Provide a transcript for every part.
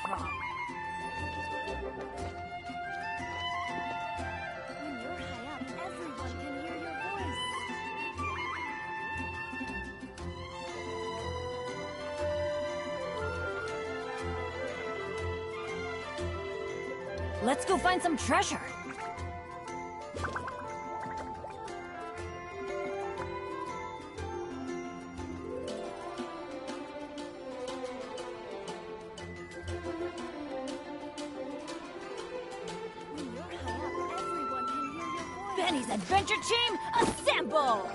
from? When you're high up, everyone can hear your voice. Let's go find some treasure. Benny's Adventure Team, assemble!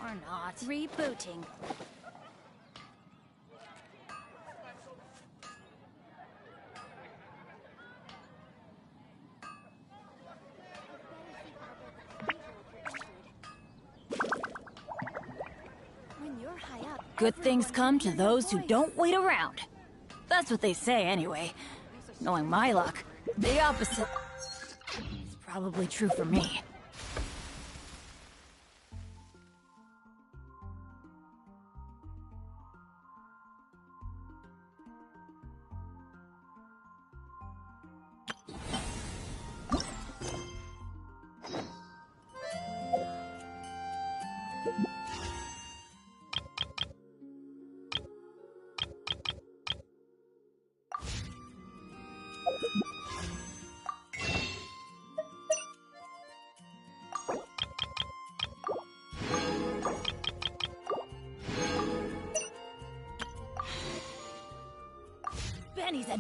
Or not. Rebooting. Good things come to those who don't wait around. That's what they say anyway. Knowing my luck, the opposite is probably true for me. Benny's a...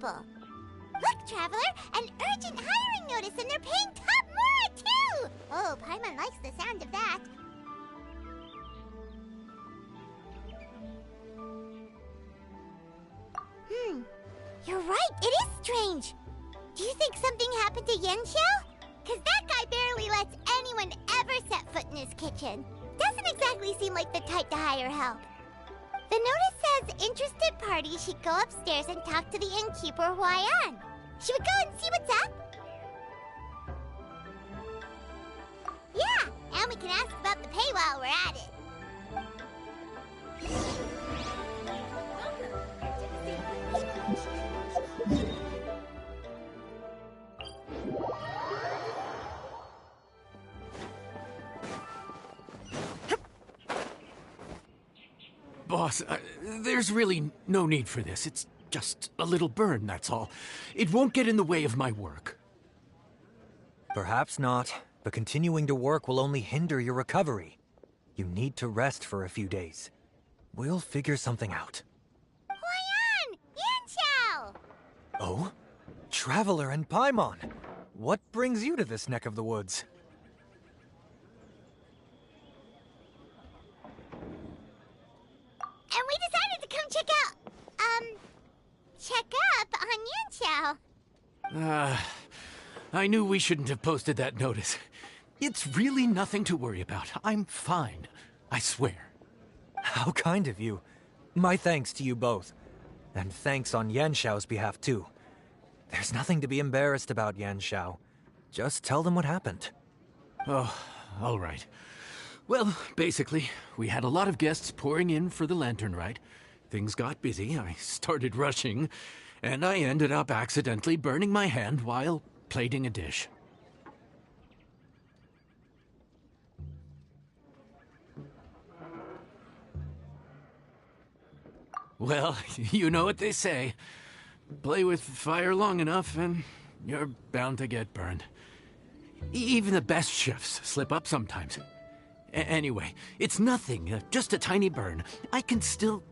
Look, Traveler! An urgent hiring notice, and they're paying top Mora, too! Oh, Paimon likes the sound of that. You're right, it is strange. Do you think something happened to Yanxiao? Cause that guy barely lets anyone ever set foot in his kitchen. Doesn't exactly seem like the type to hire help. The notice says interested parties should go upstairs and talk to the innkeeper Huayan. Should we go and see what's up? Yeah, and we can ask about the pay while we're at it. Boss, there's really no need for this. It's just a little burn, that's all. It won't get in the way of my work. Perhaps not, but continuing to work will only hinder your recovery. You need to rest for a few days. We'll figure something out. Huayan! Yanxiao! Oh? Traveler and Paimon! What brings you to this neck of the woods? And we decided to come check up on Yanxiao. I knew we shouldn't have posted that notice. It's really nothing to worry about. I'm fine. I swear. How kind of you. My thanks to you both. And thanks on Yanxiao's behalf, too. There's nothing to be embarrassed about, Yanxiao. Just tell them what happened. Oh, all right. Well, basically, we had a lot of guests pouring in for the lantern ride. Things got busy, I started rushing, and I ended up accidentally burning my hand while plating a dish. Well, you know what they say. Play with fire long enough and you're bound to get burned. Even the best chefs slip up sometimes. Anyway, it's nothing, just a tiny burn. I can still...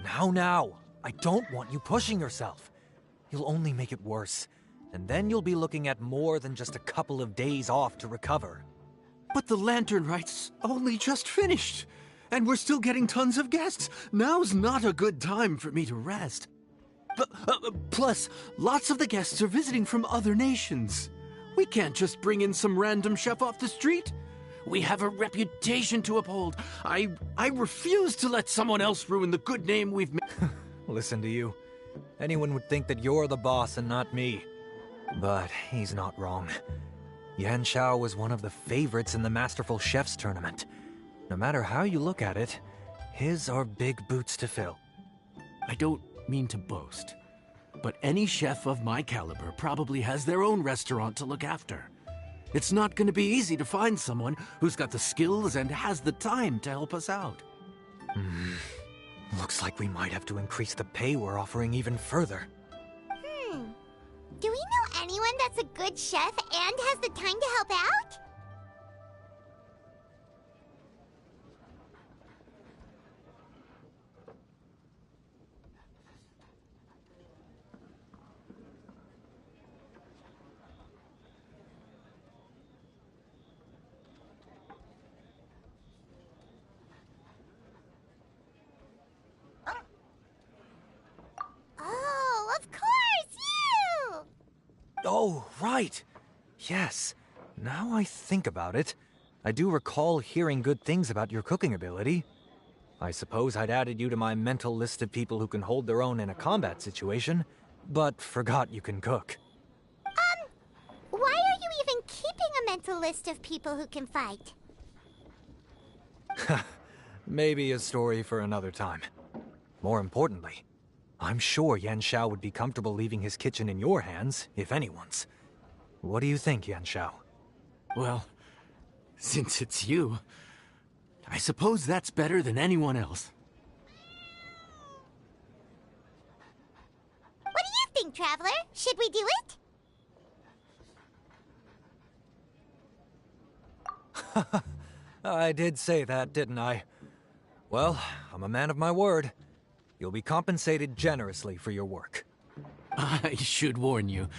Now. I don't want you pushing yourself. You'll only make it worse. And then you'll be looking at more than just a couple of days off to recover. But the lantern right's only just finished. And we're still getting tons of guests. Now's not a good time for me to rest. Plus, lots of the guests are visiting from other nations. We can't just bring in some random chef off the street. We have a reputation to uphold. I refuse to let someone else ruin the good name we've made. Listen to you. Anyone would think that you're the boss and not me. But he's not wrong. Yan Xiao was one of the favorites in the Masterful Chefs tournament. No matter how you look at it, his are big boots to fill. I don't mean to boast, but any chef of my caliber probably has their own restaurant to look after. It's not going to be easy to find someone who's got the skills and has the time to help us out. Looks like we might have to increase the pay we're offering even further. Do we know anyone that's a good chef and has the time to help out? Oh, of course, you! Oh, right. Yes. Now I think about it, I do recall hearing good things about your cooking ability. I suppose I'd added you to my mental list of people who can hold their own in a combat situation, but forgot you can cook. Why are you even keeping a mental list of people who can fight? Maybe a story for another time. More importantly, I'm sure Yan Xiao would be comfortable leaving his kitchen in your hands, if anyone's. What do you think, Yan Xiao? Well, since it's you, I suppose that's better than anyone else. What do you think, Traveler? Should we do it? I did say that, didn't I? Well, I'm a man of my word. You'll be compensated generously for your work. I should warn you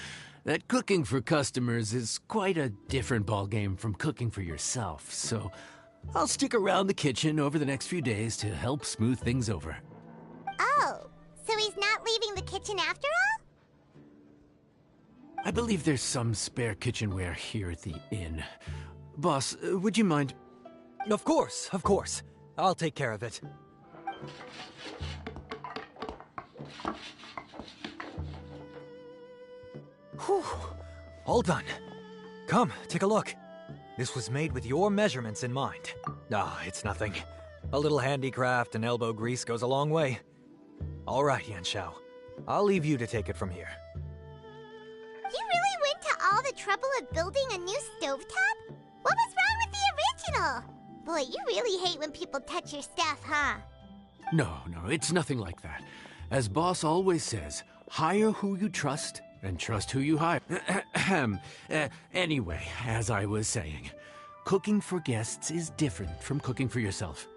that cooking for customers is quite a different ballgame from cooking for yourself, so I'll stick around the kitchen over the next few days to help smooth things over. Oh, so he's not leaving the kitchen after all? I believe there's some spare kitchenware here at the inn. Boss, would you mind? Of course, of course. I'll take care of it. Whew. All done. Come, take a look. This was made with your measurements in mind. Ah, it's nothing. A little handicraft and elbow grease goes a long way. All right, Yan Xiao. I'll leave you to take it from here. You really went to all the trouble of building a new stovetop? What was wrong with the original? Boy, you really hate when people touch your stuff, huh? No, it's nothing like that. As boss always says, hire who you trust and trust who you hire. Anyway, as I was saying, cooking for guests is different from cooking for yourself.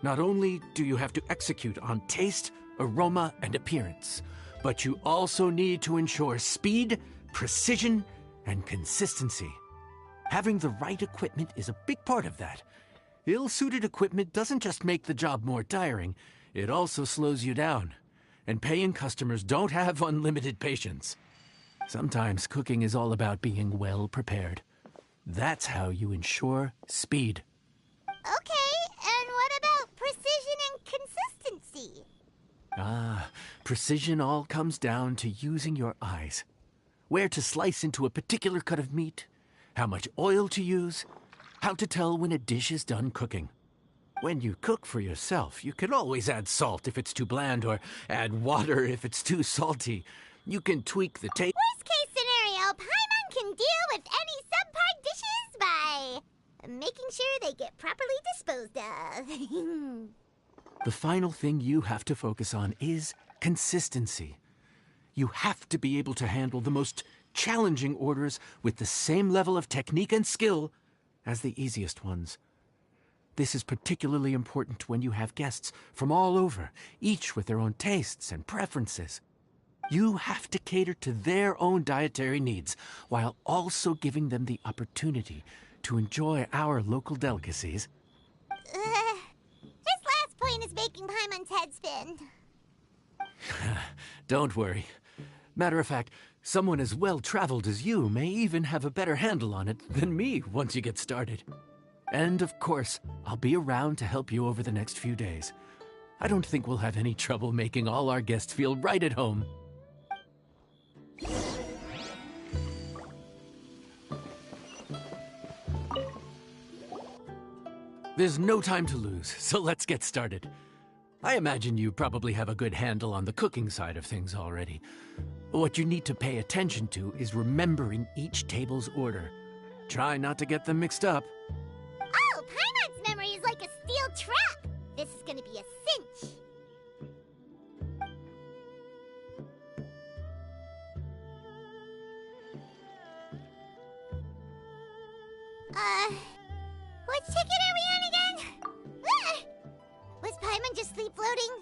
Not only do you have to execute on taste, aroma, and appearance, but you also need to ensure speed, precision, and consistency. Having the right equipment is a big part of that. Ill-suited equipment doesn't just make the job more tiring, it also slows you down. And paying customers don't have unlimited patience. Sometimes cooking is all about being well prepared. That's how you ensure speed. Okay, and what about precision and consistency? Precision all comes down to using your eyes. Where to slice into a particular cut of meat, how much oil to use, how to tell when a dish is done cooking. When you cook for yourself, you can always add salt if it's too bland or add water if it's too salty. You can tweak the taste. Worst case scenario, Paimon can deal with any subpar dishes by making sure they get properly disposed of. The final thing you have to focus on is consistency. You have to be able to handle the most challenging orders with the same level of technique and skill as the easiest ones. This is particularly important when you have guests from all over, each with their own tastes and preferences. You have to cater to their own dietary needs, while also giving them the opportunity to enjoy our local delicacies. This last point is making Paimon's head spin. Don't worry. Matter of fact, someone as well-traveled as you may even have a better handle on it than me once you get started. And of course, I'll be around to help you over the next few days. I don't think we'll have any trouble making all our guests feel right at home. There's no time to lose, so let's get started. I imagine you probably have a good handle on the cooking side of things already. What you need to pay attention to is remembering each table's order. Try not to get them mixed up. Oh, Paimon's memory is like a steel trap. This is gonna be a cinch. Which ticket are we on again? Ah! Was Paimon just sleep floating?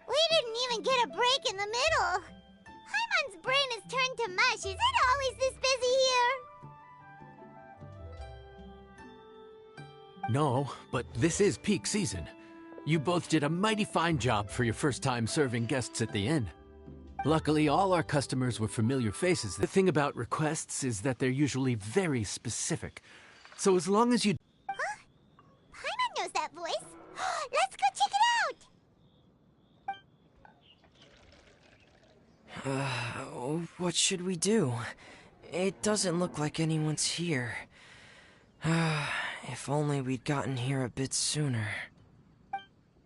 We didn't even get a break in the middle. Paimon's brain has turned to mush. Is it always this busy here? No, but this is peak season. You both did a mighty fine job for your first time serving guests at the inn. Luckily, all our customers were familiar faces. The thing about requests is that they're usually very specific. So as long as you... Huh? Paimon knows that voice. Let's go check it out! What should we do? It doesn't look like anyone's here. If only we'd gotten here a bit sooner.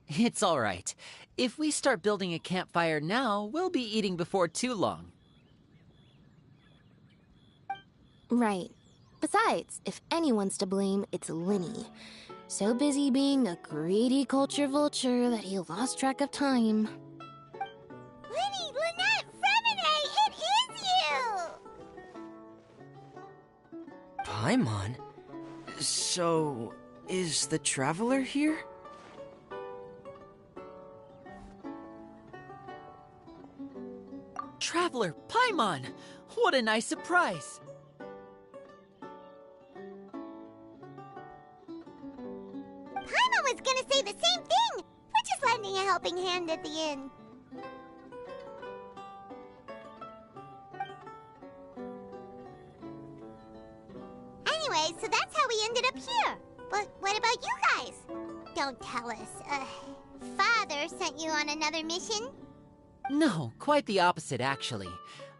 It's all right. If we start building a campfire now, we'll be eating before too long. Right. Besides, if anyone's to blame, it's Linny. So busy being a greedy culture vulture that he lost track of time. Linny, Lynette, Fremine, it is you! Paimon? So, is the Traveler here? Traveler, Paimon! What a nice surprise! Paimon was gonna say the same thing! We're just lending a helping hand at the inn. Anyway, so that's how we ended up here. But what about you guys? Don't tell us. Father sent you on another mission? No, quite the opposite, actually.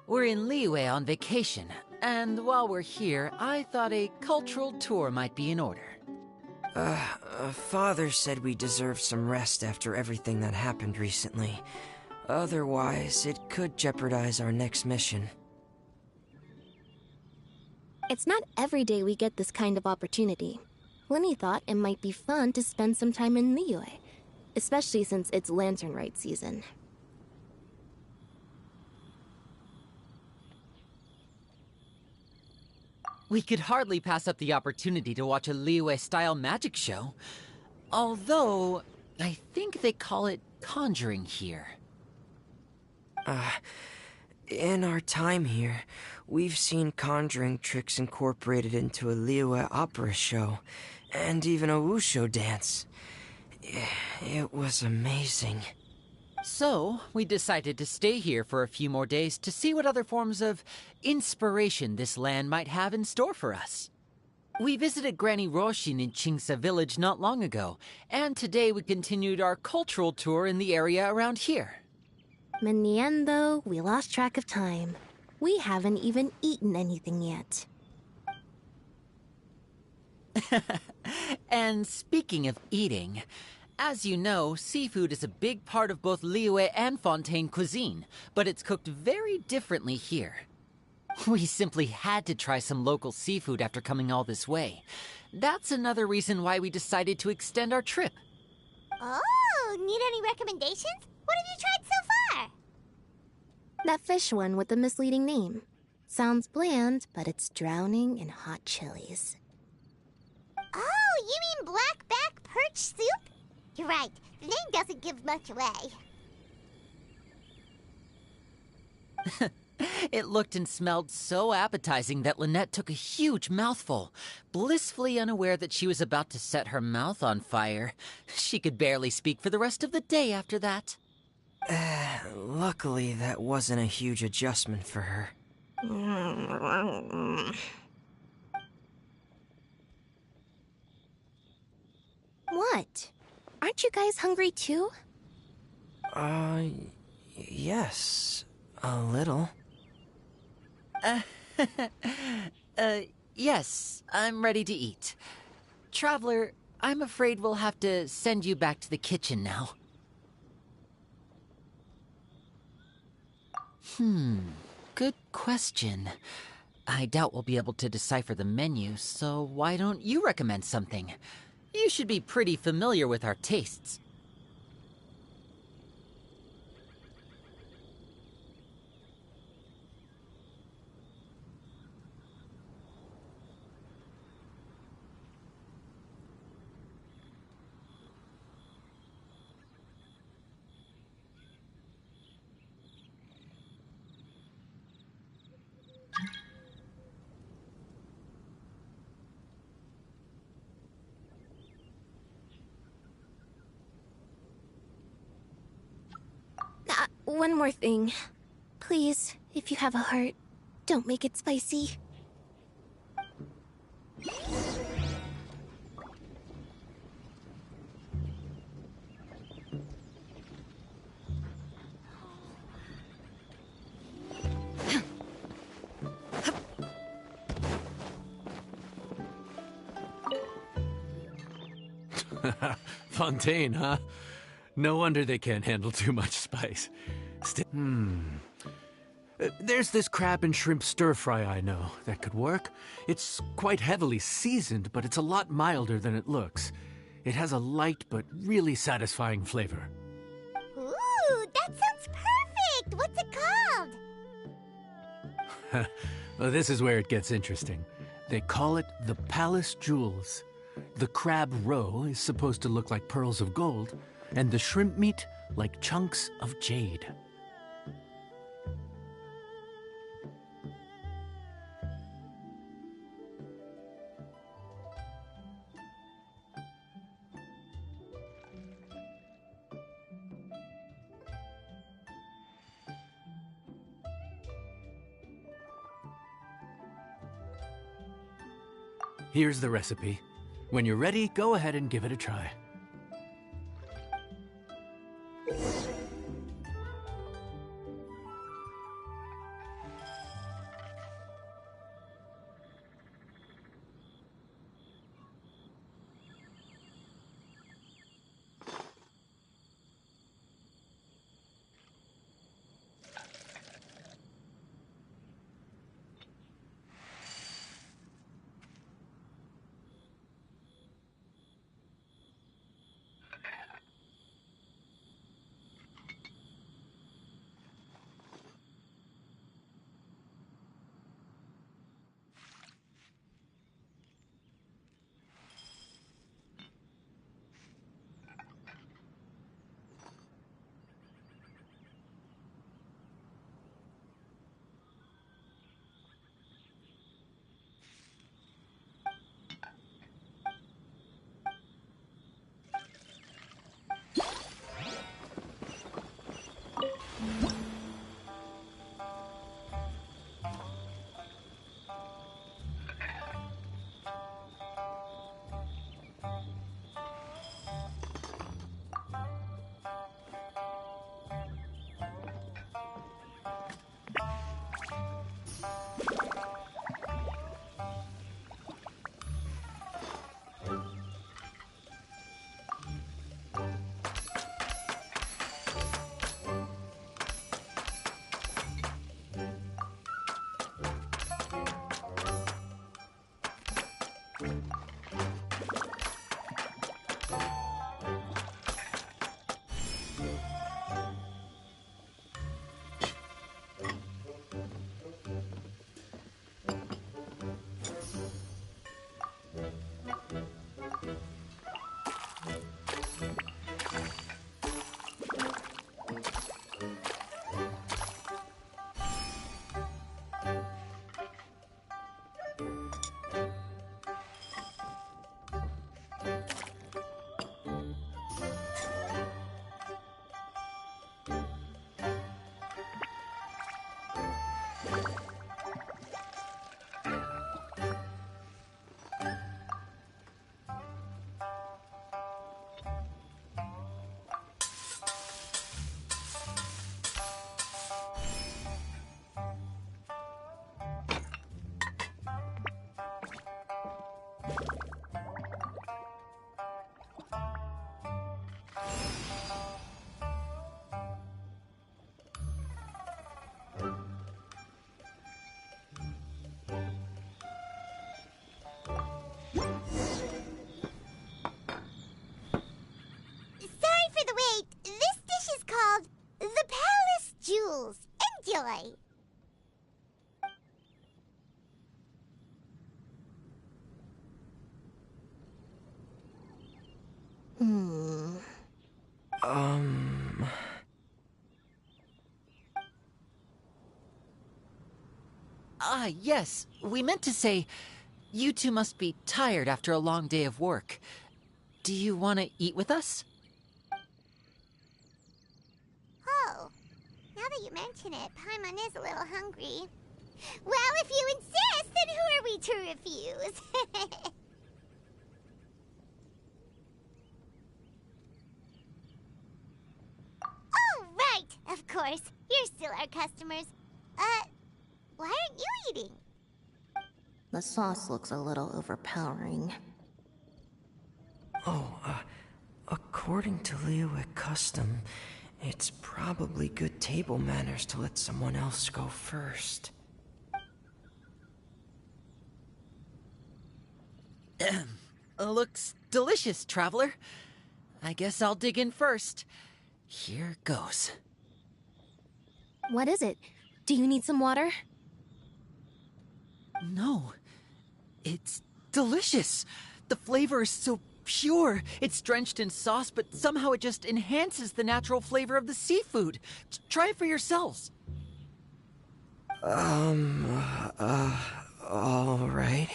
We're in Liyue on vacation, and while we're here, I thought a cultural tour might be in order. Father said we deserve some rest after everything that happened recently. Otherwise, it could jeopardize our next mission. It's not every day we get this kind of opportunity. Linny thought it might be fun to spend some time in Liyue, especially since it's Lantern Rite season. We could hardly pass up the opportunity to watch a Liyue-style magic show. Although, I think they call it conjuring here. In our time here, we've seen conjuring tricks incorporated into a Liyue opera show, and even a wushu dance. It was amazing. So, we decided to stay here for a few more days to see what other forms of inspiration this land might have in store for us. We visited Granny Roshin in Chingsa village not long ago, and today we continued our cultural tour in the area around here. In the end, though, we lost track of time. We haven't even eaten anything yet. And speaking of eating, as you know, seafood is a big part of both Liyue and Fontaine cuisine, but it's cooked very differently here. We simply had to try some local seafood after coming all this way. That's another reason why we decided to extend our trip. Oh, need any recommendations? What have you tried so far? That fish one with the misleading name. Sounds bland, but it's drowning in hot chilies. Oh, you mean blackback perch soup? You're right, the name doesn't give much away. It looked and smelled so appetizing that Lynette took a huge mouthful, blissfully unaware that she was about to set her mouth on fire. She could barely speak for the rest of the day after that. Luckily, that wasn't a huge adjustment for her. What? Aren't you guys hungry too? Yes. A little. Yes, I'm ready to eat. Traveler, I'm afraid we'll have to send you back to the kitchen now. Good question. I doubt we'll be able to decipher the menu, so why don't you recommend something? You should be pretty familiar with our tastes. One more thing. Please, if you have a heart, don't make it spicy. Fontaine, huh? No wonder they can't handle too much spice. There's this crab and shrimp stir-fry I know that could work. It's quite heavily seasoned, but it's a lot milder than it looks. It has a light but really satisfying flavor. Ooh, that sounds perfect! What's it called? Well, this is where it gets interesting. They call it the Palace Jewels. The crab roe is supposed to look like pearls of gold, and the shrimp meat like chunks of jade. Here's the recipe. When you're ready, go ahead and give it a try. Enjoy! Hmm. Yes. We meant to say, you two must be tired after a long day of work. Do you want to eat with us? Oh, now that you mention it, Paimon is a little hungry. Well, if you insist, then who are we to refuse? Oh, right! Of course. You're still our customers. Why aren't you eating? The sauce looks a little overpowering. According to Liyue custom, it's probably good table manners to let someone else go first. Looks delicious, traveler. I guess I'll dig in first. Here goes. What is it? Do you need some water? No. It's delicious. The flavor is so pure. It's drenched in sauce, but somehow it just enhances the natural flavor of the seafood. Try it for yourselves. All right.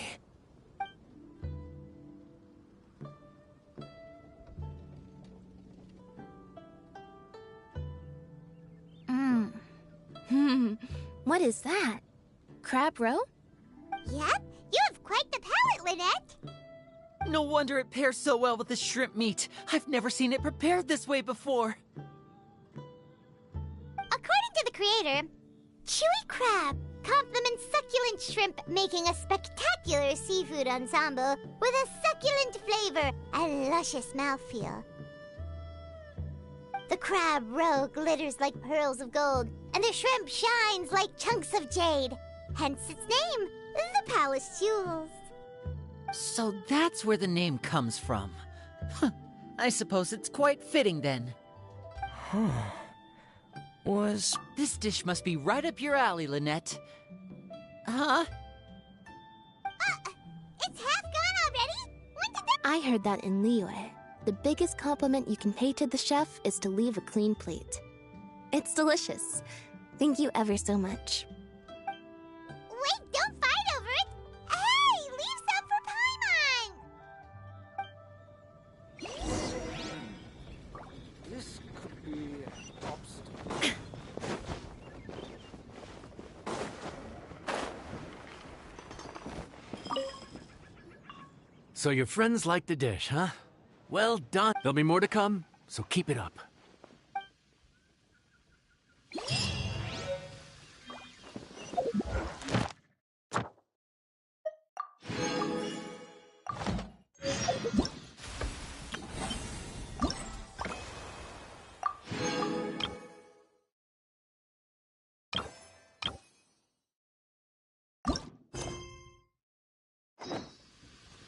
What is that? Crab roe? Yep, you have quite the palate, Lynette. No wonder it pairs so well with the shrimp meat. I've never seen it prepared this way before. According to the creator, chewy crab complements succulent shrimp, making a spectacular seafood ensemble with a succulent flavor and luscious mouthfeel. The crab roe glitters like pearls of gold, and the shrimp shines like chunks of jade. Hence its name, the Palace Jewels. So that's where the name comes from. I suppose it's quite fitting then. This dish must be right up your alley, Lynette. Huh? It's half gone already? When did that— I heard that in Liyue. The biggest compliment you can pay to the chef is to leave a clean plate. It's delicious. Thank you ever so much. Wait, don't fight over it! Hey, leave some for Paimon! This could be an obstacle. So your friends like the dish, huh? Well done. There'll be more to come, so keep it up.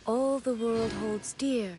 All the world holds dear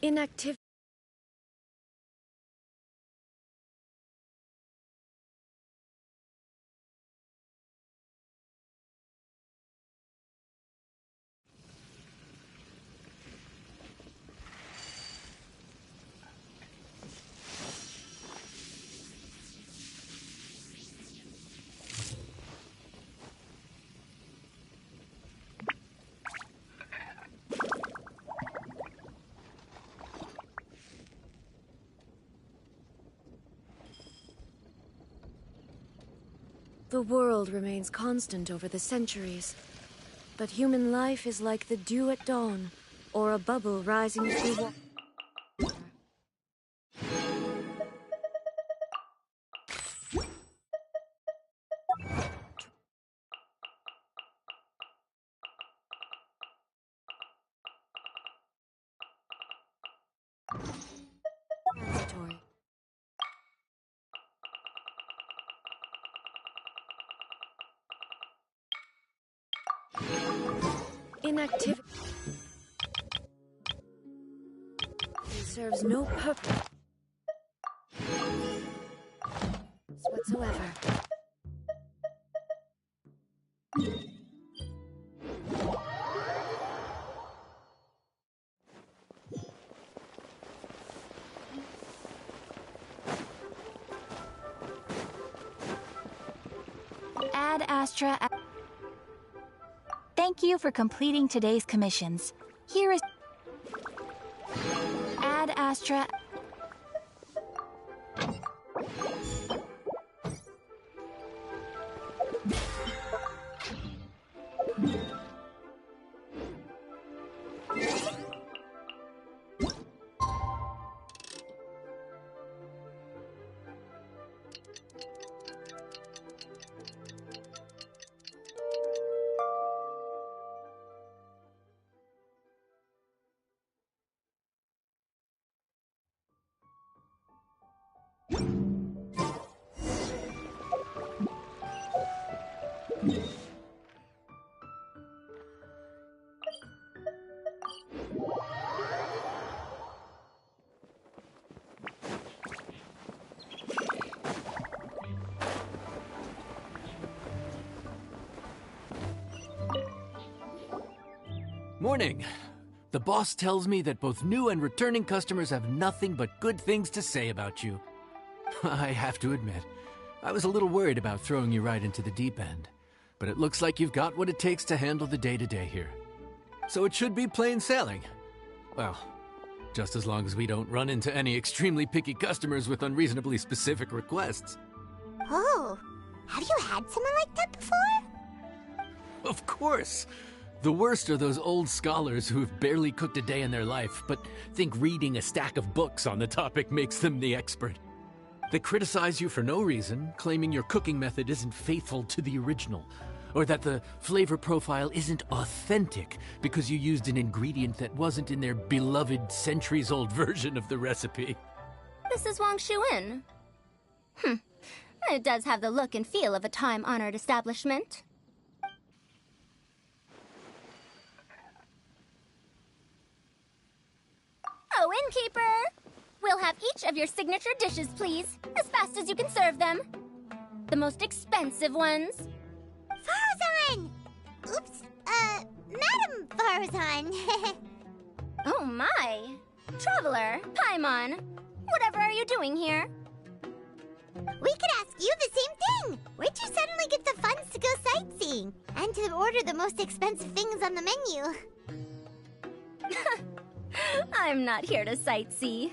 Inactive. The world remains constant over the centuries, but human life is like the dew at dawn, or a bubble rising through water. Transitory. Inactivity serves no purpose whatsoever. Ad Astra. Thank you for completing today's commissions. Here is Ad Astra. Morning. The boss tells me that both new and returning customers have nothing but good things to say about you. I have to admit, I was a little worried about throwing you right into the deep end, but it looks like you've got what it takes to handle the day-to-day here. So it should be plain sailing. Well, just as long as we don't run into any extremely picky customers with unreasonably specific requests. Oh, have you had someone like that before? Of course! The worst are those old scholars who've barely cooked a day in their life, but think reading a stack of books on the topic makes them the expert. They criticize you for no reason, claiming your cooking method isn't faithful to the original, or that the flavor profile isn't authentic because you used an ingredient that wasn't in their beloved centuries-old version of the recipe. This is Wang Shuin. It does have the look and feel of a time-honored establishment. Oh, innkeeper! We'll have each of your signature dishes, please, as fast as you can serve them. The most expensive ones. Farzan! Oops, Madam Farzan. Oh my! Traveler, Paimon, whatever are you doing here? We could ask you the same thing. Where'd you suddenly get the funds to go sightseeing? And to order the most expensive things on the menu? I'm not here to sightsee.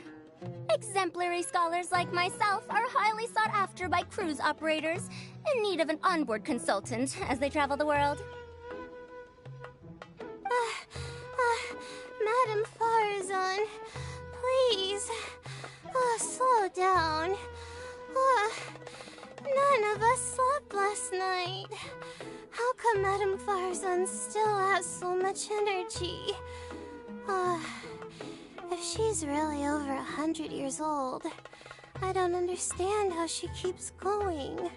Exemplary scholars like myself are highly sought after by cruise operators in need of an onboard consultant as they travel the world. Madam Farzan, please, slow down. None of us slept last night. How come Madam Farzan still has so much energy? If she's really over 100 years old, I don't understand how she keeps going.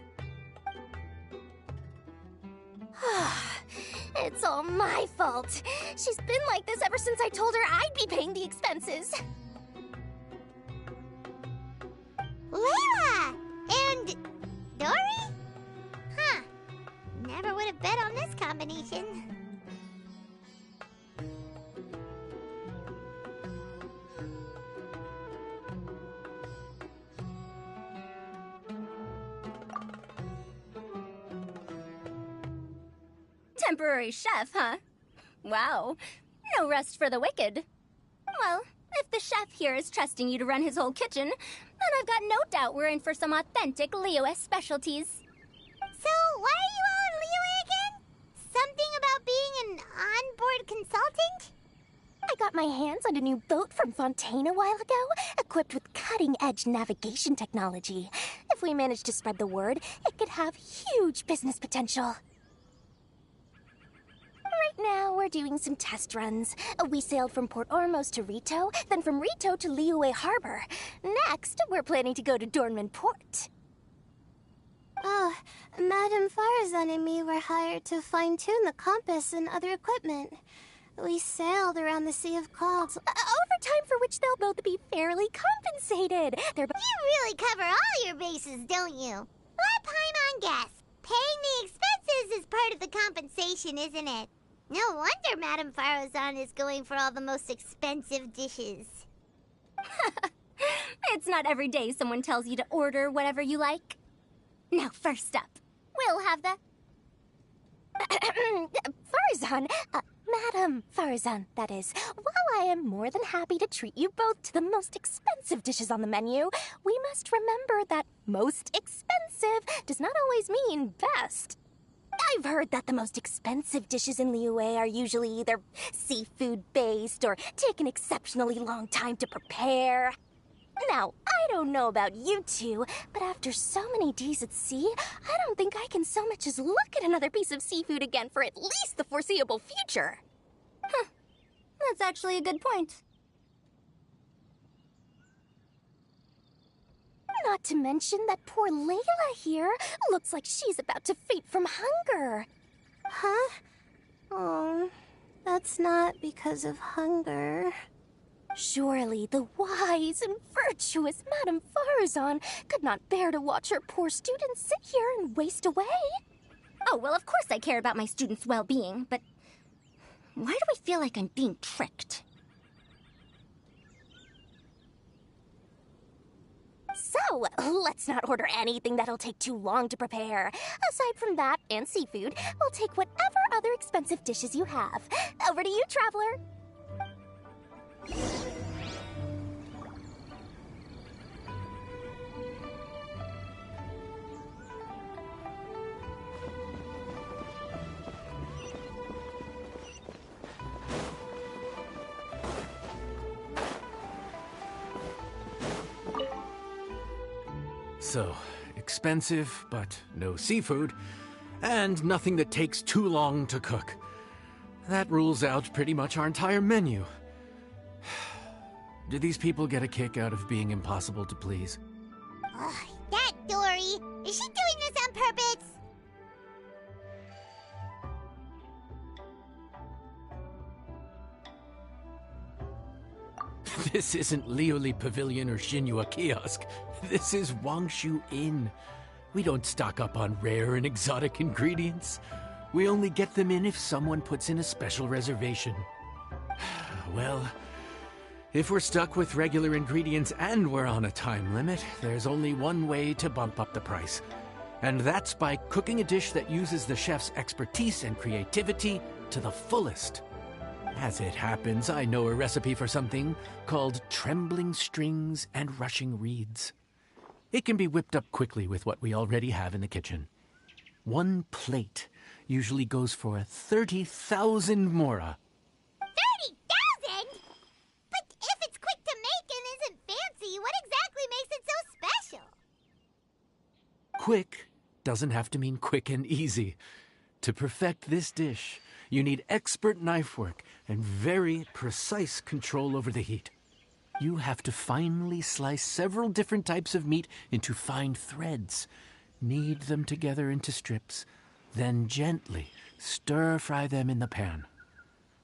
It's all my fault. She's been like this ever since I told her I'd be paying the expenses. Layla! And Dory? Huh. Never would have bet on this combination. Temporary chef, huh? Wow. No rest for the wicked. Well, if the chef here is trusting you to run his whole kitchen, then I've got no doubt we're in for some authentic Liyue specialties. So, why are you all in Liyue again? Something about being an onboard consultant? I got my hands on a new boat from Fontaine a while ago, equipped with cutting-edge navigation technology. If we manage to spread the word, it could have huge business potential. Right now, we're doing some test runs. We sailed from Port Ormos to Rito, then from Rito to Liyue Harbor. Next, we're planning to go to Dornman Port. Oh, Madame Farazan and me were hired to fine-tune the compass and other equipment. We sailed around the Sea of Clouds. Overtime for which they'll both be fairly compensated. You really cover all your bases, don't you? Let Paimon guess. Paying the expenses is part of the compensation, isn't it? No wonder Madame Farazan is going for all the most expensive dishes. It's not every day someone tells you to order whatever you like. Now, first up, we'll have the... Farazan, Madam Farazan, that is. While I am more than happy to treat you both to the most expensive dishes on the menu, we must remember that most expensive does not always mean best. I've heard that the most expensive dishes in Liyue are usually either seafood-based or take an exceptionally long time to prepare. Now, I don't know about you two, but after so many days at sea, I don't think I can so much as look at another piece of seafood again for at least the foreseeable future. Huh. That's actually a good point. Not to mention that poor Layla here looks like she's about to faint from hunger. Huh? Oh, that's not because of hunger. Surely the wise and virtuous Madame Farazan could not bear to watch her poor students sit here and waste away. Oh, well, of course I care about my students' well-being, but why do I feel like I'm being tricked? So, let's not order anything that'll take too long to prepare. Aside from that and seafood, we'll take whatever other expensive dishes you have. Over to you, traveler. So, expensive, but no seafood, and nothing that takes too long to cook. That rules out pretty much our entire menu. Do these people get a kick out of being impossible to please? Ugh, that Dory! Is she doing this on purpose? This isn't Lioli Pavilion or Shinua Kiosk. This is Wangshu Inn. We don't stock up on rare and exotic ingredients. We only get them in if someone puts in a special reservation. Well, if we're stuck with regular ingredients and we're on a time limit, there's only one way to bump up the price. And that's by cooking a dish that uses the chef's expertise and creativity to the fullest. As it happens, I know a recipe for something called trembling strings and rushing reeds. It can be whipped up quickly with what we already have in the kitchen. One plate usually goes for 30,000 mora. 30,000? But if it's quick to make and isn't fancy, what exactly makes it so special? Quick doesn't have to mean quick and easy. To perfect this dish, you need expert knife work and very precise control over the heat. You have to finely slice several different types of meat into fine threads, knead them together into strips, then gently stir-fry them in the pan.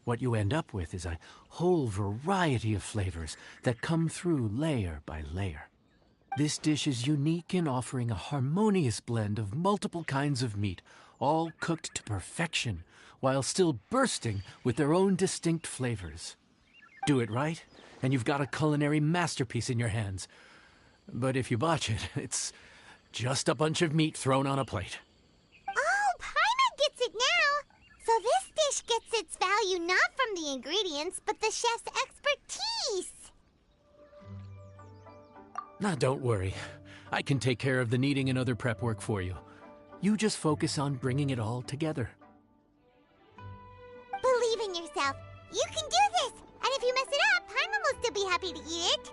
What you end up with is a whole variety of flavors that come through layer by layer. This dish is unique in offering a harmonious blend of multiple kinds of meat, all cooked to perfection, while still bursting with their own distinct flavors. Do it right, and you've got a culinary masterpiece in your hands. But if you botch it, it's just a bunch of meat thrown on a plate. Oh, Paimon gets it now! So this dish gets its value not from the ingredients, but the chef's expertise! Now, don't worry. I can take care of the kneading and other prep work for you. You just focus on bringing it all together. Believe in yourself. You can do this! And if you mess it up, Paimon will still be happy to eat it.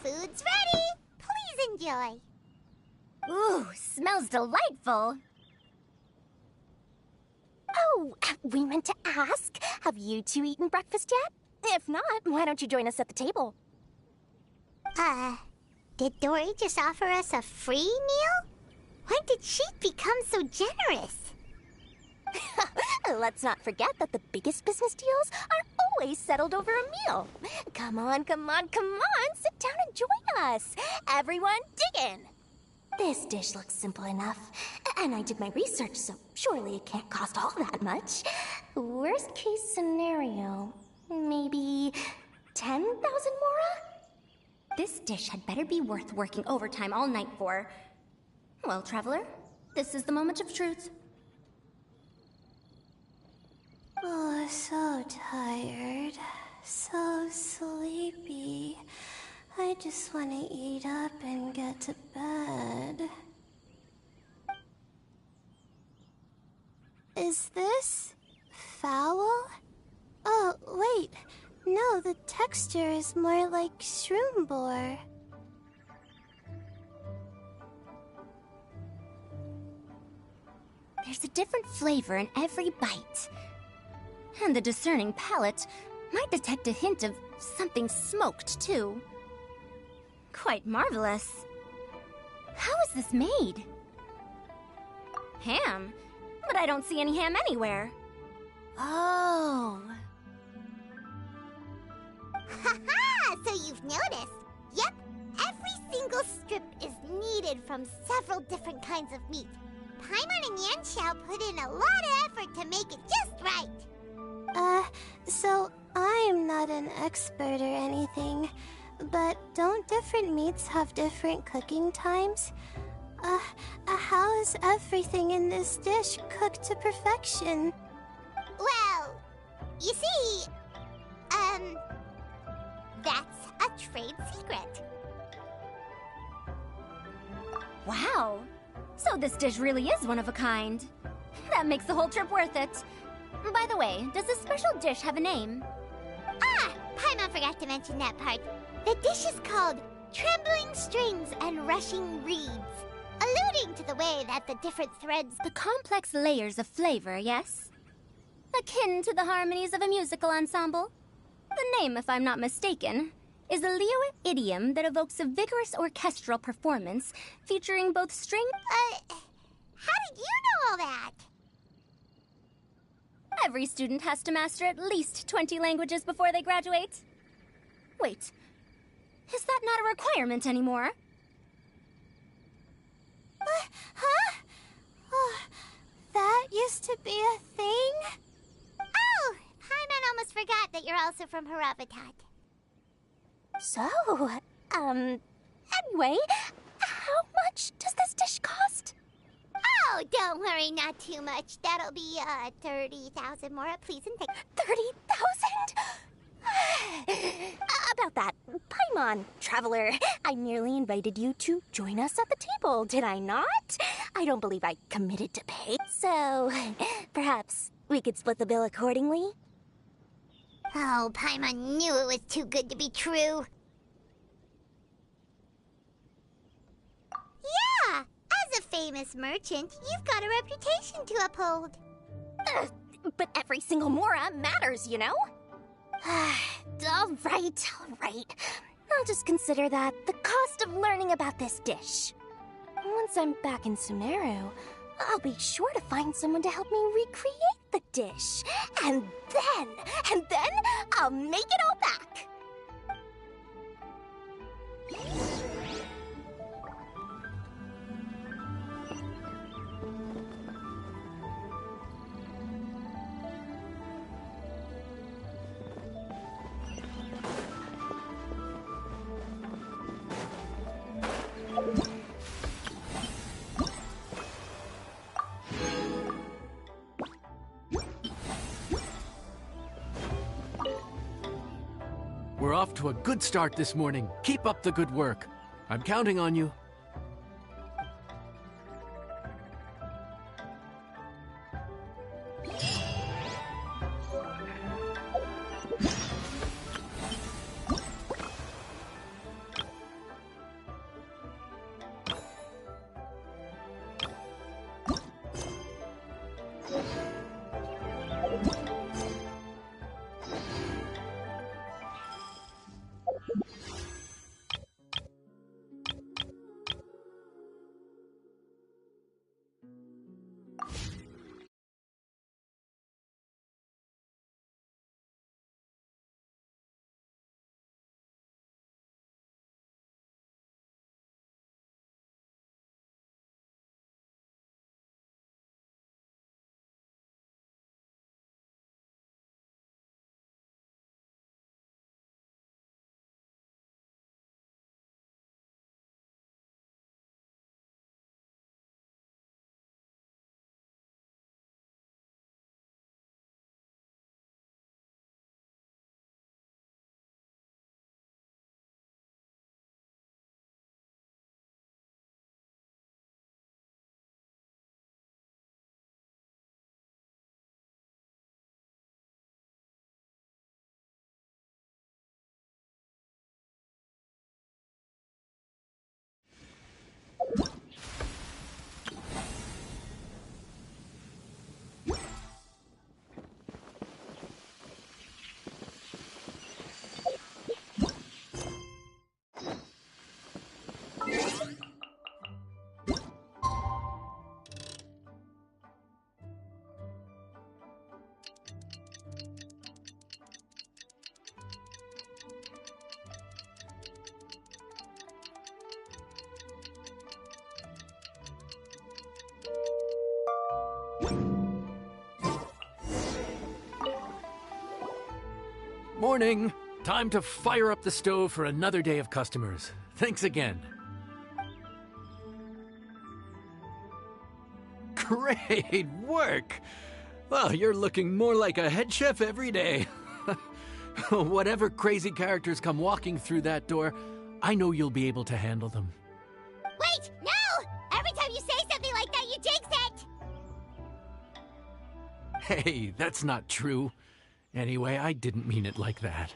Food's ready! Please enjoy! Ooh, smells delightful. Oh, we meant to ask, have you two eaten breakfast yet? If not, why don't you join us at the table? Did Dory just offer us a free meal? When did she become so generous? Let's not forget that the biggest business deals are always settled over a meal. Come on, come on, come on, sit down and join us. Everyone, dig in. This dish looks simple enough, and I did my research, so surely it can't cost all that much. Worst case scenario, maybe 10,000 mora? This dish had better be worth working overtime all night for. Well, traveler, this is the moment of truth. Oh, so tired. So sleepy. I just want to eat up and get to bed. Is this foul? Oh, wait. No, the texture is more like shroom boar. There's a different flavor in every bite. And the discerning palate might detect a hint of something smoked, too. Quite marvelous. How is this made? Ham? But I don't see any ham anywhere. Oh. Haha! So you've noticed. Yep, every single strip is kneaded from several different kinds of meat. Paimon and Yanxiao put in a lot of effort to make it just right. So I'm not an expert or anything, but don't different meats have different cooking times? How is everything in this dish cooked to perfection? Well, you see, That's a trade secret. Wow. So this dish really is one of a kind. That makes the whole trip worth it. By the way, does this special dish have a name? Ah! Paimon forgot to mention that part. The dish is called Trembling Strings and Rushing Reeds, alluding to the way that the different threads... The complex layers of flavor, yes? Akin to the harmonies of a musical ensemble? The name, if I'm not mistaken, is a Liyue idiom that evokes a vigorous orchestral performance featuring both string... how did you know all that? Every student has to master at least 20 languages before they graduate. Wait, is that not a requirement anymore? Huh? Oh, that used to be a thing? Oh, Paimon almost forgot that you're also from Haravatat. So, anyway, how much does this dish cost? Oh, don't worry, not too much. That'll be, 30,000 more. Please and thank... 30,000? About that, Paimon, traveler, I merely invited you to join us at the table, did I not? I don't believe I committed to pay, so perhaps we could split the bill accordingly? Oh, Paimon knew it was too good to be true. Yeah! As a famous merchant, you've got a reputation to uphold. But every single mora matters, you know? All right. I'll just consider that the cost of learning about this dish. Once I'm back in Sumeru, I'll be sure to find someone to help me recreate the dish. And then I'll make it all back. We're off to a good start this morning. Keep up the good work. I'm counting on you. Morning! Time to fire up the stove for another day of customers. Thanks again. Great work! Well, you're looking more like a head chef every day. Whatever crazy characters come walking through that door, I know you'll be able to handle them. Wait, no! Every time you say something like that, you jinx it! Hey, that's not true. Anyway, I didn't mean it like that.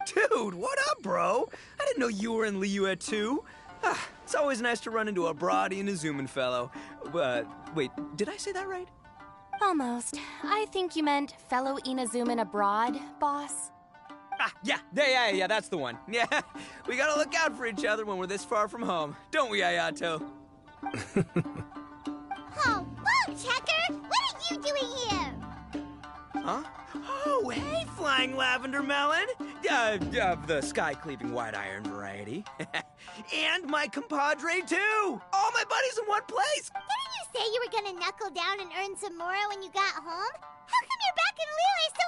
Dude, what up, bro? I didn't know you were in Liyue too. It's always nice to run into a Brody and a Zoomin fellow. Wait, did I say that right? Almost. I think you meant fellow Inazuman abroad, boss. Yeah, that's the one. Yeah, we gotta look out for each other when we're this far from home. Don't we, Ayato? Oh, Bonechecker! What are you doing here? Huh? Oh, hey, Flying Lavender Melon! The sky-cleaving white iron variety. And my compadre, too! All my buddies in one place! Didn't you say you were gonna knuckle down and earn some more when you got home? How come you're back in Liyue so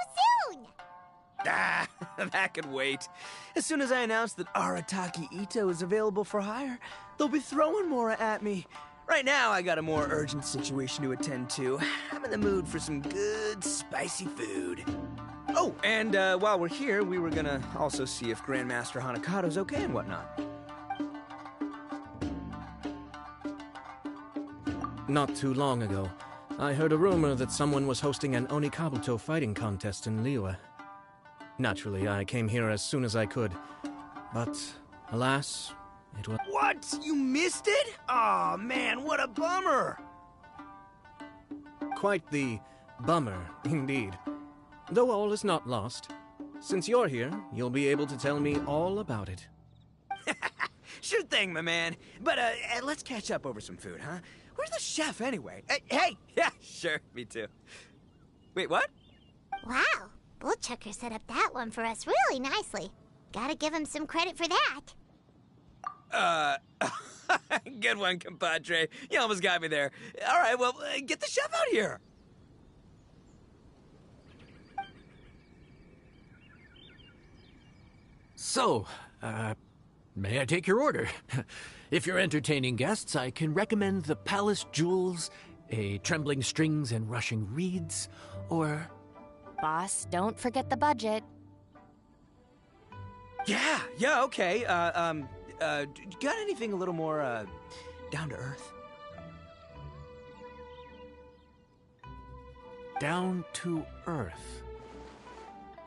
soon? That could wait. As soon as I announce that Arataki Ito is available for hire, they'll be throwing Mora at me. Right now, I got a more urgent situation to attend to. I'm in the mood for some good, spicy food. Oh, and while we're here, we were gonna also see if Grandmaster Hanakado's okay and whatnot. Not too long ago, I heard a rumor that someone was hosting an Onikabuto fighting contest in Liyue. Naturally, I came here as soon as I could, but alas, it was— What? You missed it? Aw, man, what a bummer! quite the bummer, indeed. Though all is not lost. Since you're here, you'll be able to tell me all about it. Sure thing, my man. But let's catch up over some food, huh? Where's the chef, anyway? Hey! Yeah, sure, me too. Wait, what? Wow, Bullchucker set up that one for us really nicely. Gotta give him some credit for that. Good one, compadre. You almost got me there. All right, well, get the chef out here. So, may I take your order? If you're entertaining guests, I can recommend the Palace Jewels, a Trembling Strings and Rushing Reeds, or... Boss, don't forget the budget. Yeah, okay. Got anything a little more, down to earth? Down to earth.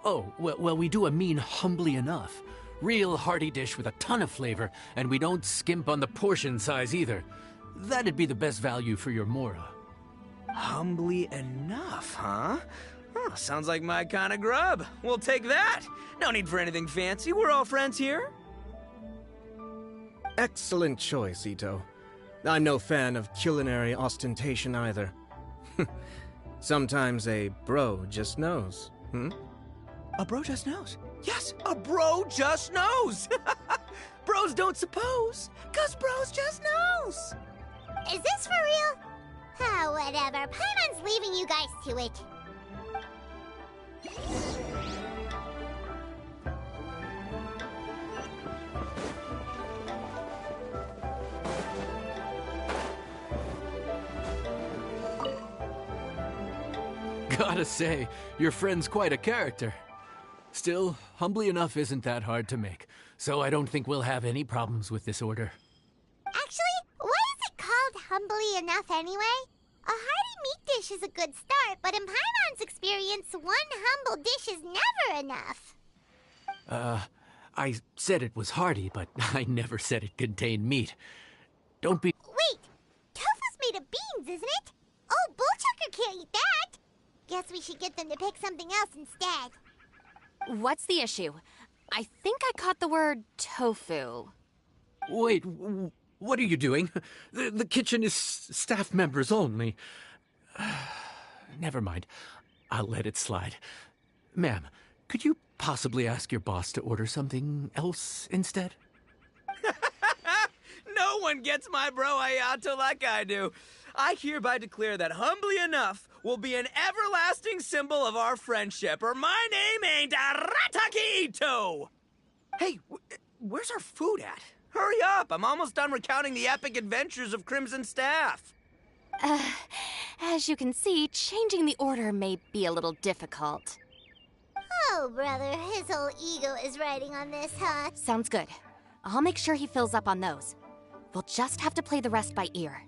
Oh, well, we do a mean humbly enough. Real hearty dish with a ton of flavor, and we don't skimp on the portion size either. That'd be the best value for your Mora. Humbly enough, huh? Oh, sounds like my kind of grub. We'll take that. No need for anything fancy. We're all friends here. Excellent choice, Ito. I'm no fan of culinary ostentation either. Sometimes a bro just knows, A bro just knows. Yes, a bro just knows. Bros don't suppose, 'cause bros just knows. Is this for real? Oh, whatever. Paimon's leaving you guys to it. Gotta say, your friend's quite a character. Still, humbly enough isn't that hard to make, so I don't think we'll have any problems with this order. Actually, why is it called humbly enough anyway? A hearty meat dish is a good start, but in Paimon's experience, one humble dish is never enough. I said it was hearty, but I never said it contained meat. Don't be— Wait, tofu's made of beans, isn't it? Oh, Bullchucker can't eat that. Guess we should get them to pick something else instead. What's the issue? I think I caught the word tofu. Wait, what are you doing? The kitchen is staff members only. Never mind. I'll let it slide. Ma'am, could you possibly ask your boss to order something else instead? No one gets my bro Ayato like I do. I hereby declare that humbly enough will be an everlasting symbol of our friendship, or my name ain't Arataki Ito! Hey, where's our food at? Hurry up, I'm almost done recounting the epic adventures of Crimson Staff. As you can see, changing the order may be a little difficult. Oh, brother, his whole ego is riding on this, huh? Sounds good. I'll make sure he fills up on those. We'll just have to play the rest by ear.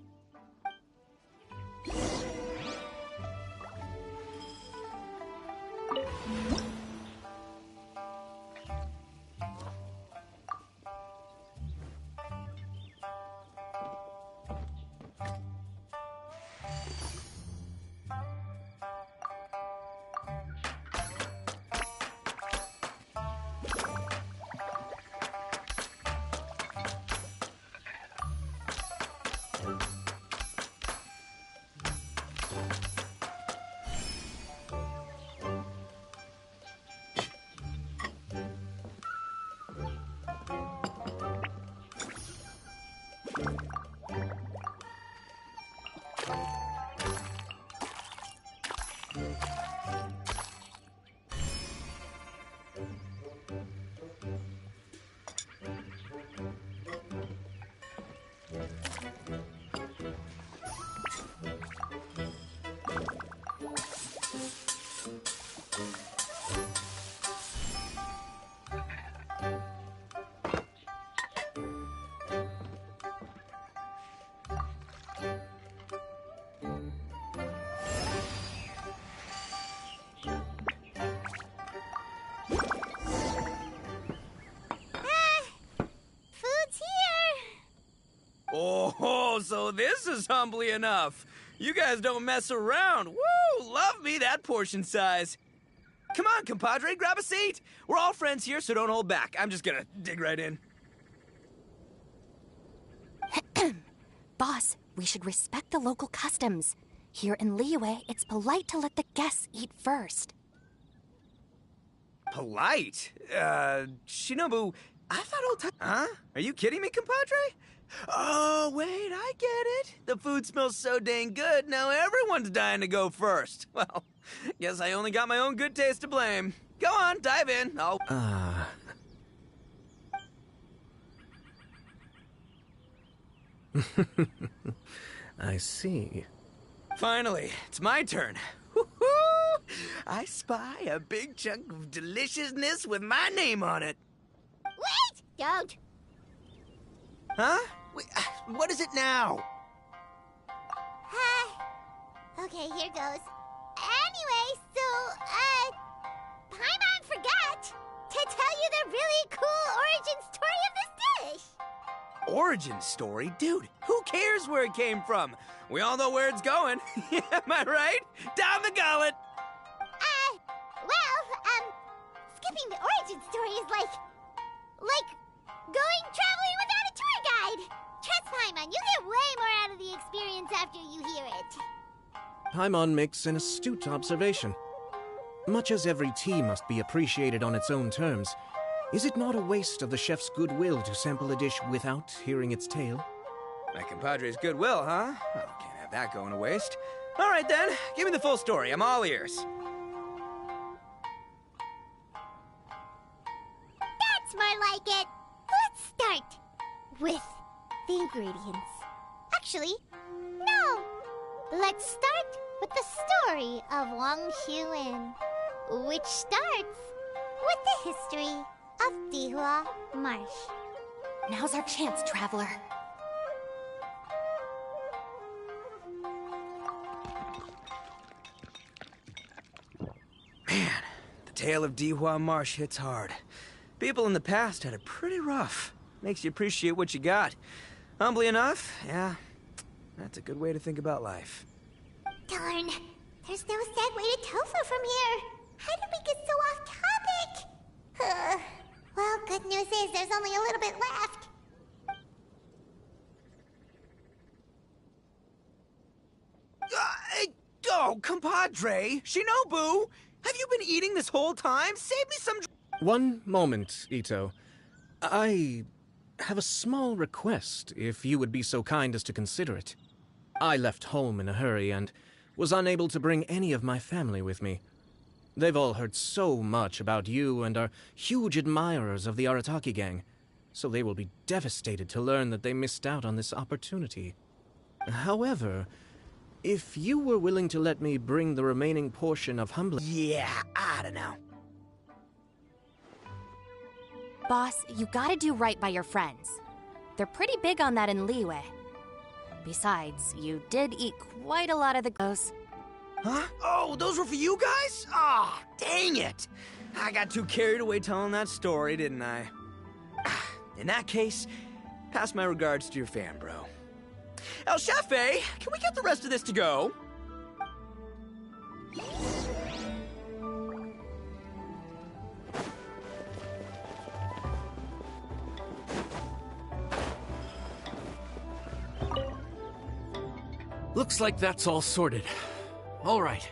Oh, so this is humbly enough. You guys don't mess around. Woo! Love me that portion size. Come on, compadre, grab a seat. We're all friends here, so don't hold back. I'm just gonna dig right in. Boss, we should respect the local customs. Here in Liyue, it's polite to let the guests eat first. Polite? Shinobu, I thought old time... Huh? Are you kidding me, compadre? Oh, wait, I get it. The food smells so dang good, now everyone's dying to go first. Well, guess I only got my own good taste to blame. Go on, dive in. I'll... I see. Finally, it's my turn. Woo-hoo! I spy a big chunk of deliciousness with my name on it. Wait! Don't! Huh? Wait, what is it now? Okay, here goes. Anyway, so, Paimon forgot to tell you the really cool origin story of this dish. Origin story? Dude, who cares where it came from? We all know where it's going. Am I right? Down the gullet! Skipping the origin story is like going traveling without a tour guide. Trust Paimon, you get way more out of the experience after you hear it. Paimon makes an astute observation. Much as every tea must be appreciated on its own terms, is it not a waste of the chef's goodwill to sample a dish without hearing its tale? My compadre's goodwill, huh? Well, can't have that going to waste. All right then, give me the full story. I'm all ears. That's more like it. Let's start with the ingredients. Actually, no. Let's start with the story of Wang Xuan, which starts with the history of Dihua Marsh. Now's our chance, traveler. Man, the tale of Dihua Marsh hits hard. People in the past had it pretty rough. Makes you appreciate what you got. Humbly enough, yeah, that's a good way to think about life. Darn, there's no segue to tofu from here. How did we get so off topic? Well, good news is there's only a little bit left. Oh, compadre! Shinobu! Have you been eating this whole time? Save me some... One moment, Ito. I have a small request, if you would be so kind as to consider it. I left home in a hurry and was unable to bring any of my family with me. They've all heard so much about you and are huge admirers of the Arataki gang, so they will be devastated to learn that they missed out on this opportunity. However, If you were willing to let me bring the remaining portion of Humbling... Yeah, I don't know. Boss, you gotta do right by your friends. They're pretty big on that in Liyue. Besides, you did eat quite a lot of the ghosts. Huh? Oh, those were for you guys? Ah, dang it! I got too carried away telling that story, didn't I? In that case, pass my regards to your fan, bro. El Chefe, can we get the rest of this to go? Looks like that's all sorted. All right.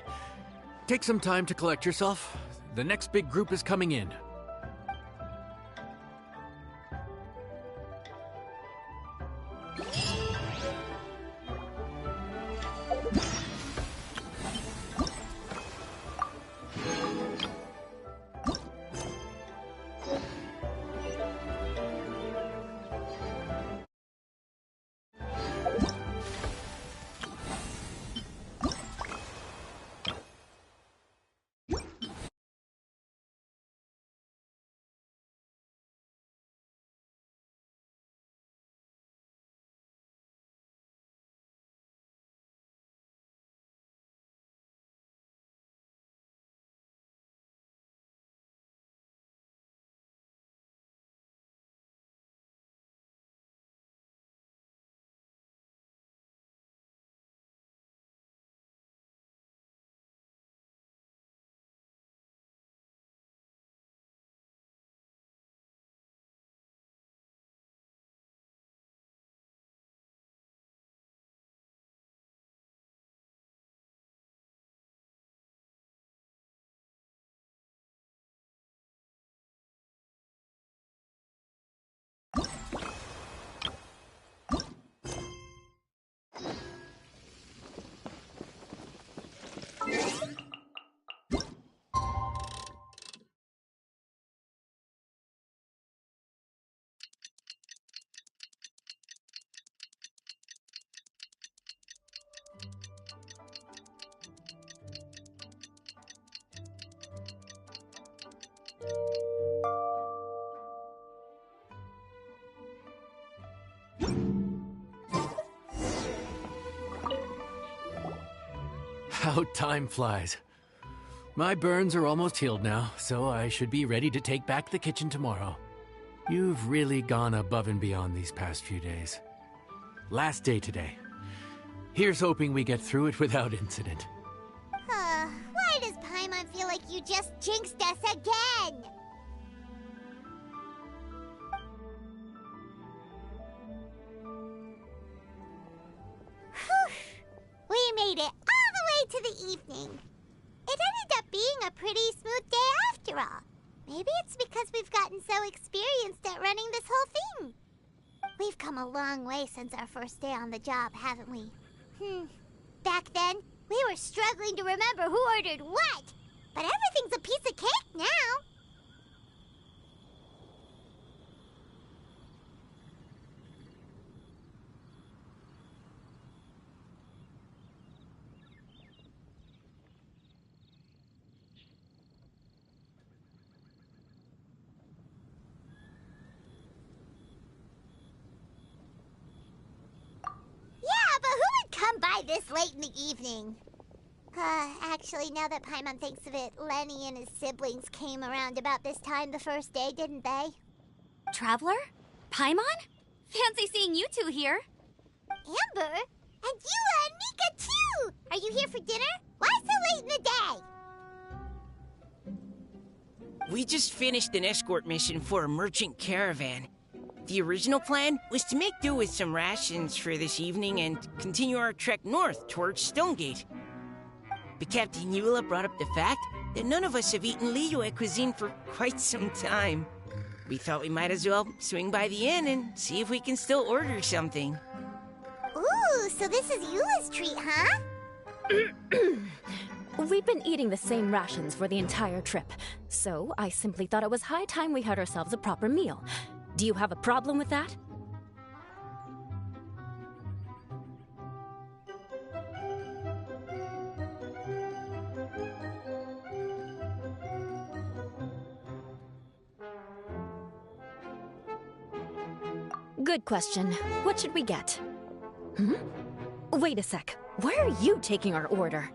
Take some time to collect yourself. The next big group is coming in. How time flies. My burns are almost healed now, so I should be ready to take back the kitchen tomorrow. You've really gone above and beyond these past few days. Last day today. Here's hoping we get through it without incident. Why does Paimon feel like you just jinxed us again? Whew. We made it all the way to the evening. It ended up being a pretty smooth day after all. Maybe it's because we've gotten so experienced at running this whole thing. We've come a long way since our first day on the job, haven't we? Back then, we were struggling to remember who ordered what. But everything's a piece of cake now. Come by this late in the evening. Actually, now that Paimon thinks of it, Lenny and his siblings came around about this time the first day, didn't they? Traveler? Paimon? Fancy seeing you two here. Amber? And you and Mika too! Are you here for dinner? Why so late in the day? We just finished an escort mission for a merchant caravan. The original plan was to make do with some rations for this evening and continue our trek north towards Stonegate. But Captain Eula brought up the fact that none of us have eaten Liyue cuisine for quite some time. We thought we might as well swing by the inn and see if we can still order something. Ooh, so this is Eula's treat, huh? We've been eating the same rations for the entire trip, so I simply thought it was high time we had ourselves a proper meal. Do you have a problem with that? Good question. What should we get? Wait a sec. Why are you taking our order?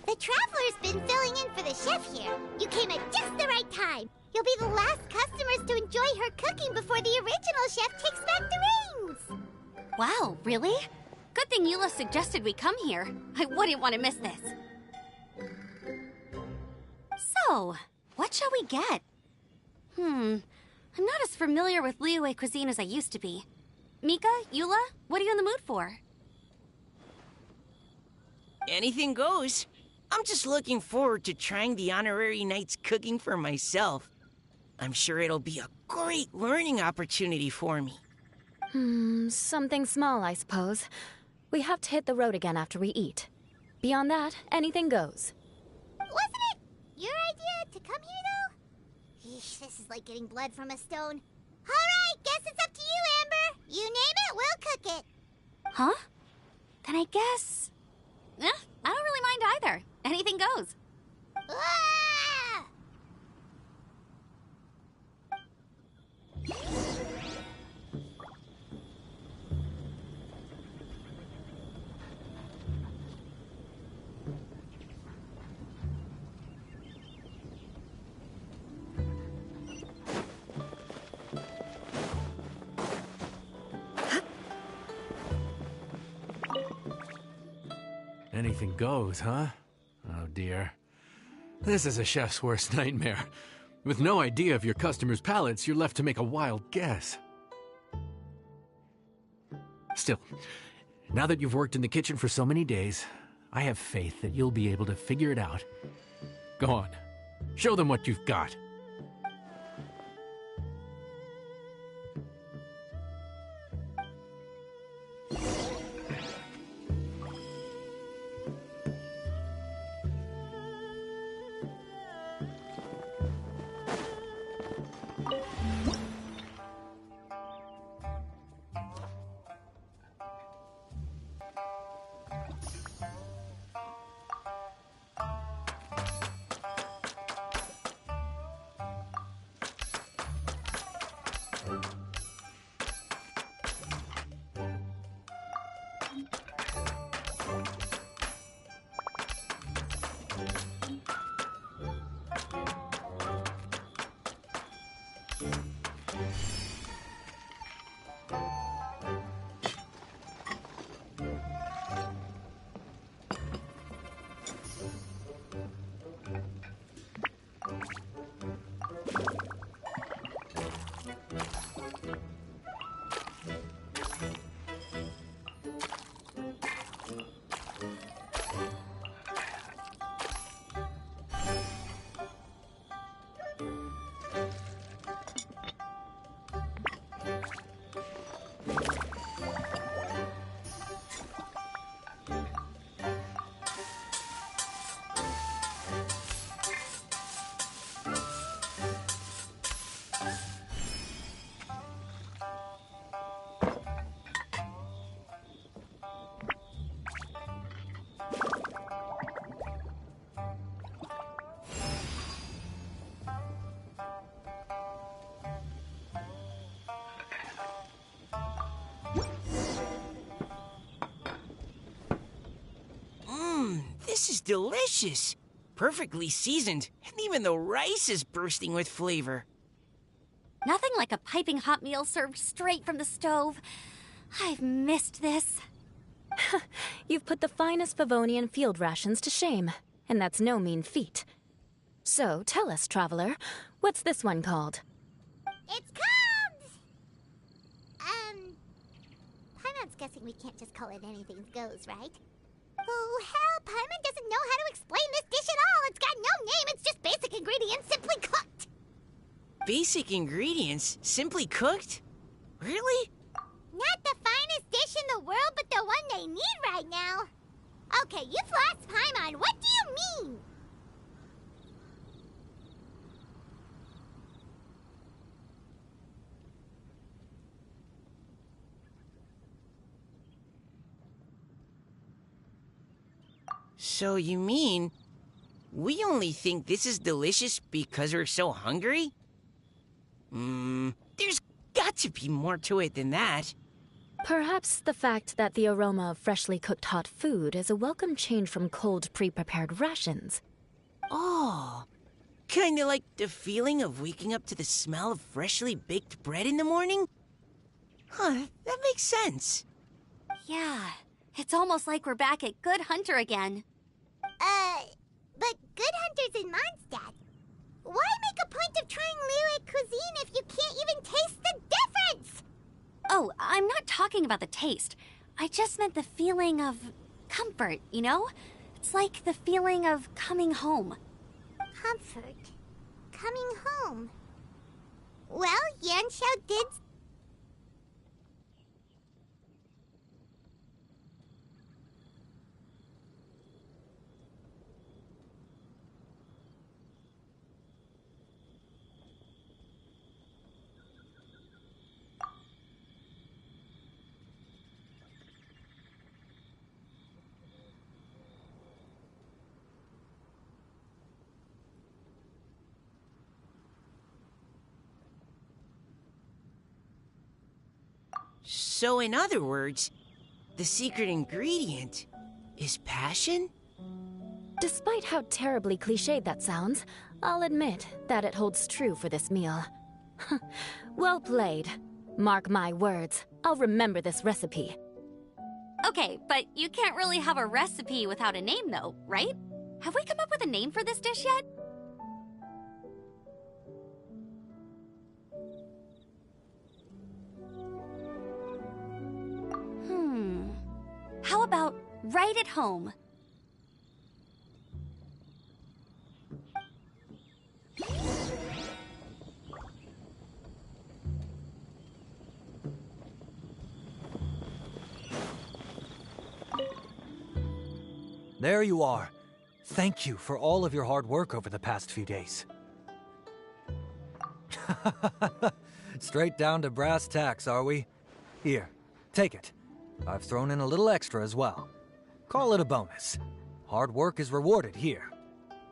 The Traveler's been filling in for the chef here. You came at just the right time. You'll be the last customers to enjoy her cooking before the original chef takes back the reins. Wow, really? Good thing Eula suggested we come here. I wouldn't want to miss this. So, what shall we get? I'm not as familiar with Liyue cuisine as I used to be. Mika, Eula, what are you in the mood for? Anything goes. I'm just looking forward to trying the honorary knight's cooking for myself. I'm sure it'll be a great learning opportunity for me. Something small, I suppose. We have to hit the road again after we eat. Beyond that, anything goes. Wasn't it your idea to come here, though? Yeesh, this is like getting blood from a stone. All right, guess it's up to you, Amber. You name it, we'll cook it. Huh? Then I guess... I don't really mind either. Anything goes. Ah! Anything goes, huh? Oh dear. This is a chef's worst nightmare. With no idea of your customers' palates, you're left to make a wild guess. Still, now that you've worked in the kitchen for so many days, I have faith that you'll be able to figure it out. Go on. Show them what you've got. This is delicious. Perfectly seasoned, and even the rice is bursting with flavor. Nothing like a piping hot meal served straight from the stove. I've missed this. You've put the finest Favonian field rations to shame, and that's no mean feat. So, tell us, traveler, what's this one called? It's called... Paimon's guessing we can't just call it anything goes, right? Oh, hell, Paimon doesn't know how to explain this dish at all. It's got no name, it's just basic ingredients simply cooked. Basic ingredients? Simply cooked? Really? Not the finest dish in the world, but the one they need right now. Okay, you've lost Paimon. What do you mean? So you mean we only think this is delicious because we're so hungry? There's got to be more to it than that. Perhaps the fact that the aroma of freshly cooked hot food is a welcome change from cold, pre-prepared rations. Oh, kinda like the feeling of waking up to the smell of freshly baked bread in the morning? Huh, that makes sense. Yeah, it's almost like we're back at Good Hunter again. But Good Hunter's in Mondstadt. Why make a point of trying Liyue cuisine if you can't even taste the difference? Oh, I'm not talking about the taste. I just meant the feeling of comfort, you know? It's like the feeling of coming home. Comfort. Coming home. Well, Yanxiao did. So in other words, the secret ingredient is passion? Despite how terribly cliched that sounds, I'll admit that it holds true for this meal. Well played. Mark my words, I'll remember this recipe. Okay, but you can't really have a recipe without a name though, right? Have we come up with a name for this dish yet? How about right at home? There you are. Thank you for all of your hard work over the past few days. Straight down to brass tacks, are we? Here, take it. I've thrown in a little extra as well. Call it a bonus. Hard work is rewarded here.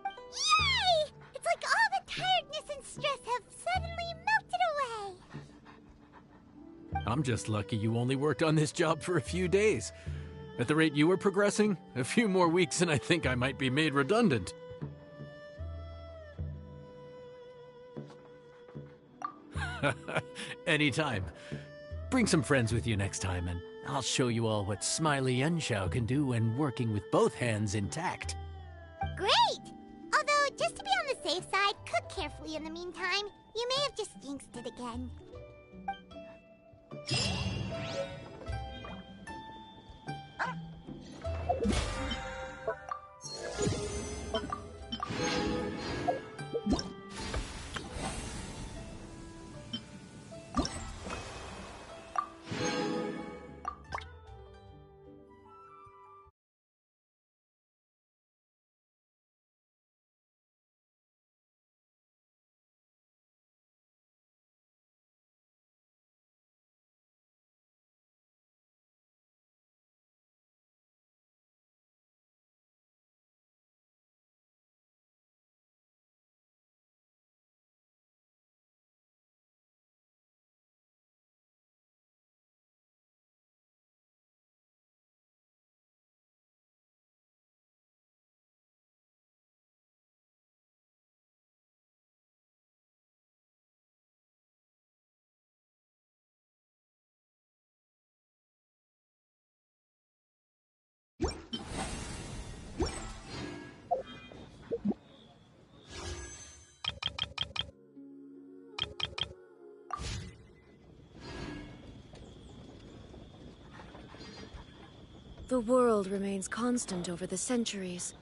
Yay! It's like all the tiredness and stress have suddenly melted away. I'm just lucky you only worked on this job for a few days. At the rate you were progressing, a few more weeks and I think I might be made redundant. Anytime. Bring some friends with you next time and I'll show you all what Smiley Yanxiao can do when working with both hands intact. Great! Although, just to be on the safe side, cook carefully in the meantime. You may have just jinxed it again. The world remains constant over the centuries.